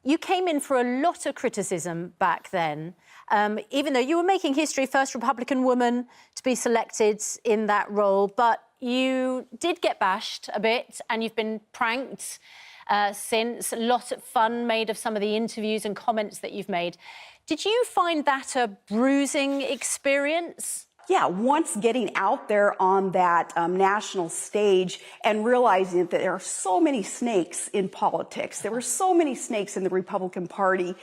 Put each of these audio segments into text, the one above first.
You came in for a lot of criticism back then, even though you were making history, first Republican woman to be selected in that role, but you did get bashed a bit and you've been pranked since. A lot of fun made of some of the interviews and comments that you've made. Did you find that a bruising experience? Yeah, once getting out there on that national stage and realizing that there are so many snakes in politics. There were so many snakes in the Republican Party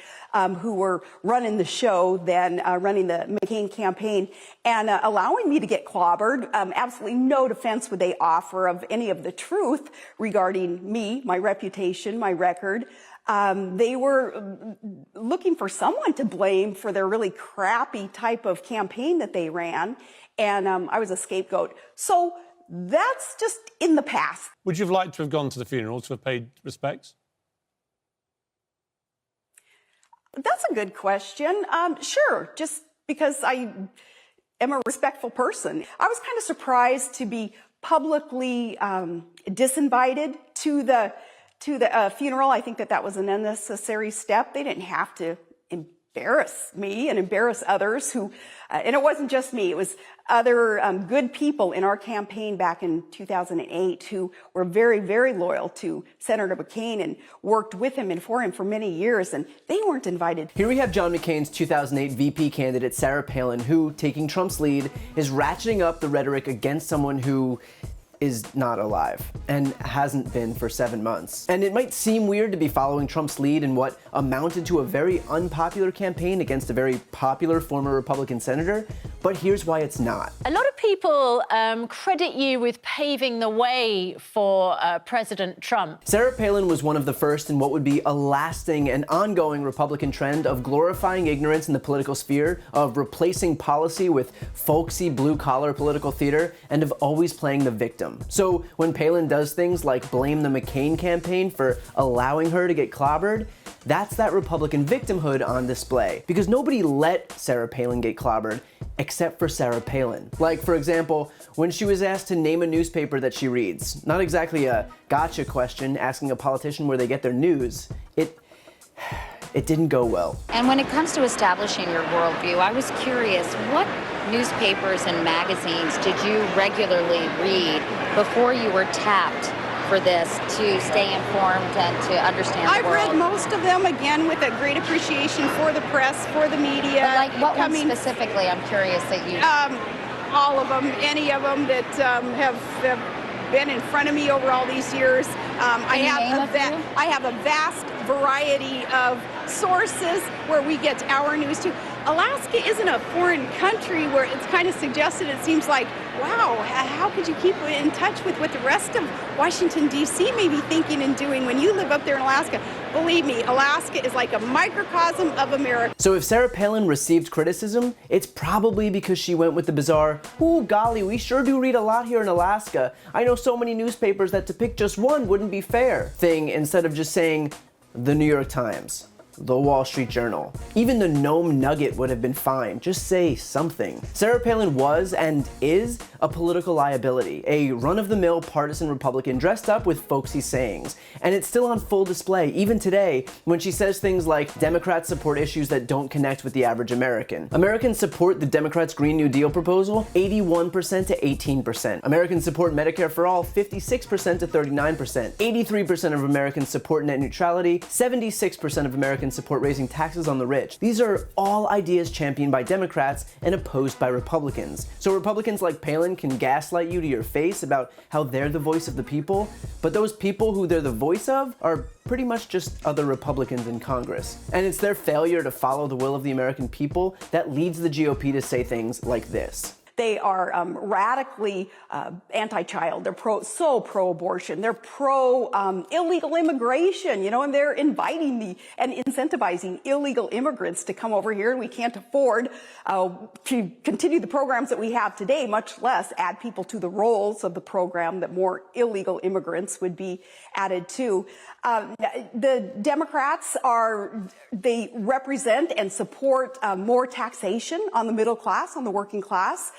who were running the show then, running the McCain campaign, and allowing me to get clobbered. Absolutely no defense would they offer of any of the truth regarding me, my reputation, my record. They were looking for someone to blame for their really crappy type of campaign that they ran, and I was a scapegoat. So that's just in the past. Would you have liked to have gone to the funeral, to have paid respects? That's a good question. Sure, just because I am a respectful person. I was kind of surprised to be publicly disinvited to the funeral. I think that was an unnecessary step. They didn't have to embarrass me and embarrass others who, and it wasn't just me, it was other good people in our campaign back in 2008 who were very, very loyal to Senator McCain and worked with him and for him for many years, and they weren't invited. Here we have John McCain's 2008 VP candidate, Sarah Palin, who, taking Trump's lead, is ratcheting up the rhetoric against someone who is not alive and hasn't been for 7 months. And it might seem weird to be following Trump's lead in what amounted to a very unpopular campaign against a very popular former Republican senator, but here's why it's not. A lot of people credit you with paving the way for President Trump. Sarah Palin was one of the first in what would be a lasting and ongoing Republican trend of glorifying ignorance in the political sphere, of replacing policy with folksy blue-collar political theater, and of always playing the victim. So when Palin does things like blame the McCain campaign for allowing her to get clobbered, that's that Republican victimhood on display. Because nobody let Sarah Palin get clobbered except for Sarah Palin. Like, for example, when she was asked to name a newspaper that she reads. Not exactly a gotcha question asking a politician where they get their news. It didn't go well. And when it comes to establishing your worldview, I was curious, what newspapers and magazines did you regularly read before you were tapped for this to stay informed and to understand the world? I've read most of them, again, with a great appreciation for the press, for the media. But like what one specifically, I'm curious that you... all of them, any of them that have been in front of me over all these years. I have a vast variety of sources where we get our news to. Alaska isn't a foreign country where it's kind of suggested. It seems like, wow, how could you keep in touch with what the rest of Washington, D.C. may be thinking and doing when you live up there in Alaska? Believe me, Alaska is like a microcosm of America. So if Sarah Palin received criticism, it's probably because she went with the bizarre, ooh, golly, we sure do read a lot here in Alaska. I know so many newspapers that to pick just one wouldn't be fair thing, instead of just saying the New York Times, the Wall Street Journal. Even the Nome Nugget would have been fine. Just say something. Sarah Palin was and is a political liability, a run-of-the-mill partisan Republican dressed up with folksy sayings. And it's still on full display, even today, when she says things like, Democrats support issues that don't connect with the average American. Americans support the Democrats' Green New Deal proposal 81% to 18%. Americans support Medicare for all 56% to 39%. 83% of Americans support net neutrality. 76% of Americans support raising taxes on the rich. These are all ideas championed by Democrats and opposed by Republicans. So Republicans like Palin can gaslight you to your face about how they're the voice of the people, but those people who they're the voice of are pretty much just other Republicans in Congress. And it's their failure to follow the will of the American people that leads the GOP to say things like this. They are radically anti-child. They're so pro-abortion. They're pro-illegal immigration, you know, and they're inviting and incentivizing illegal immigrants to come over here, and we can't afford to continue the programs that we have today, much less add people to the rolls of the program that more illegal immigrants would be added to. The Democrats they represent and support more taxation on the middle class, on the working class.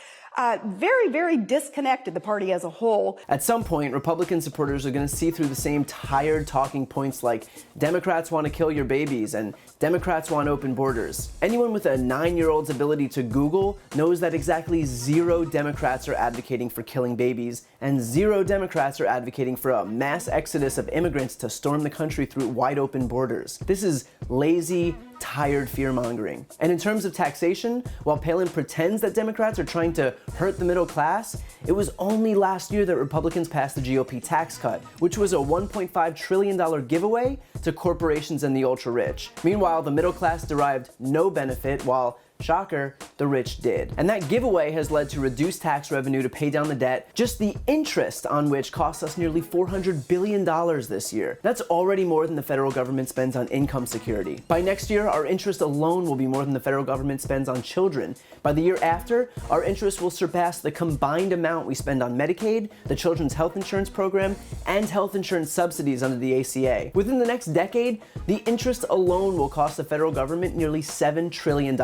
very, very disconnected, the party as a whole. At some point, Republican supporters are going to see through the same tired talking points like Democrats want to kill your babies and Democrats want open borders. Anyone with a 9-year-old's ability to Google knows that exactly 0 Democrats are advocating for killing babies and 0 Democrats are advocating for a mass exodus of immigrants to storm the country through wide open borders. This is lazy, tired fear-mongering. And in terms of taxation, while Palin pretends that Democrats are trying to hurt the middle class, it was only last year that Republicans passed the GOP tax cut, which was a $1.5 trillion giveaway to corporations and the ultra-rich. Meanwhile, the middle class derived no benefit, while shocker, the rich did. And that giveaway has led to reduced tax revenue to pay down the debt, just the interest on which costs us nearly $400 billion this year. That's already more than the federal government spends on income security. By next year, our interest alone will be more than the federal government spends on children. By the year after, our interest will surpass the combined amount we spend on Medicaid, the Children's Health Insurance Program, and health insurance subsidies under the ACA. Within the next decade, the interest alone will cost the federal government nearly $7 trillion.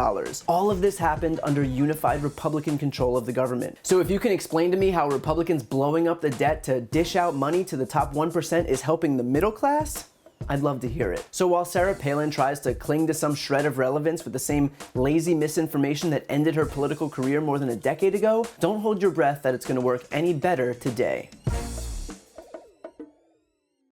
All of this happened under unified Republican control of the government. So if you can explain to me how Republicans blowing up the debt to dish out money to the top 1% is helping the middle class, I'd love to hear it. So while Sarah Palin tries to cling to some shred of relevance with the same lazy misinformation that ended her political career more than a decade ago, don't hold your breath that it's going to work any better today.